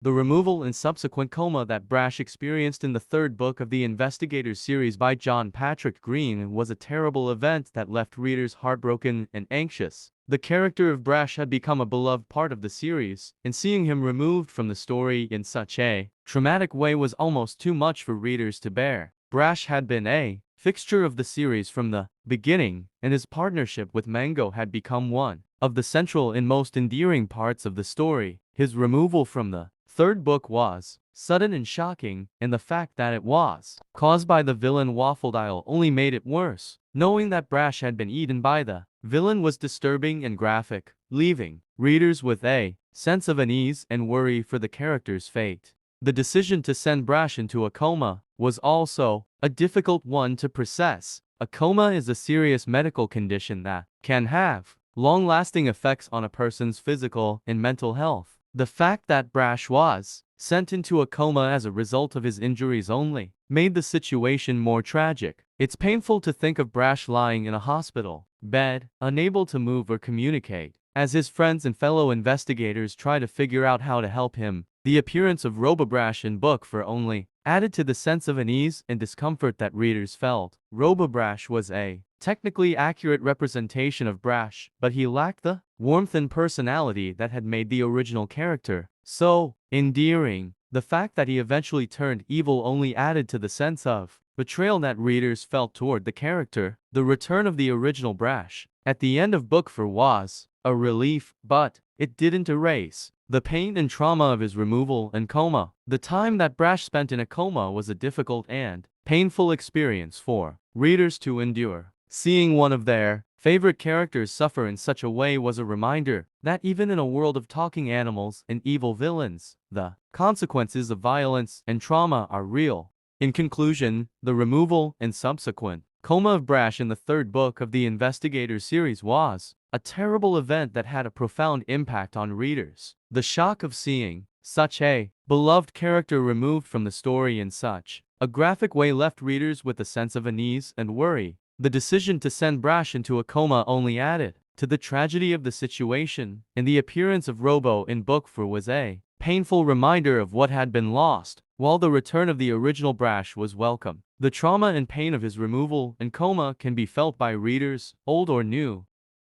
The removal and subsequent coma that Brash experienced in the third book of the InvestiGators series by John Patrick Green was a terrible event that left readers heartbroken and anxious. The character of Brash had become a beloved part of the series, and seeing him removed from the story in such a traumatic way was almost too much for readers to bear. Brash had been a fixture of the series from the beginning, and his partnership with Mango had become one of the central and most endearing parts of the story. His removal from the third book was sudden and shocking, and the fact that it was caused by the villain Waffledile only made it worse. Knowing that Brash had been eaten by the villain was disturbing and graphic, leaving readers with a sense of unease and worry for the character's fate. The decision to send Brash into a coma was also a difficult one to process. A coma is a serious medical condition that can have long-lasting effects on a person's physical and mental health. The fact that Brash was sent into a coma as a result of his injuries only made the situation more tragic. It's painful to think of Brash lying in a hospital bed, unable to move or communicate, as his friends and fellow investigators try to figure out how to help him. The appearance of Robobrash in book 4 only added to the sense of unease and discomfort that readers felt. Robobrash was a technically accurate representation of Brash, but he lacked the warmth and personality that had made the original character so endearing. The fact that he eventually turned evil only added to the sense of betrayal that readers felt toward the character. The return of the original Brash at the end of book 4 was a relief, but it didn't erase the pain and trauma of his removal and coma. The time that Brash spent in a coma was a difficult and painful experience for readers to endure. Seeing one of their favorite characters suffer in such a way was a reminder that even in a world of talking animals and evil villains, the consequences of violence and trauma are real. In conclusion, the removal and subsequent coma of Brash in the third book of the InvestiGators series was a terrible event that had a profound impact on readers. The shock of seeing such a beloved character removed from the story in such a graphic way left readers with a sense of unease and worry. The decision to send Brash into a coma only added to the tragedy of the situation, and the appearance of Robo in book 4 was a painful reminder of what had been lost. While the return of the original Brash was welcome, the trauma and pain of his removal and coma can be felt by readers, old or new.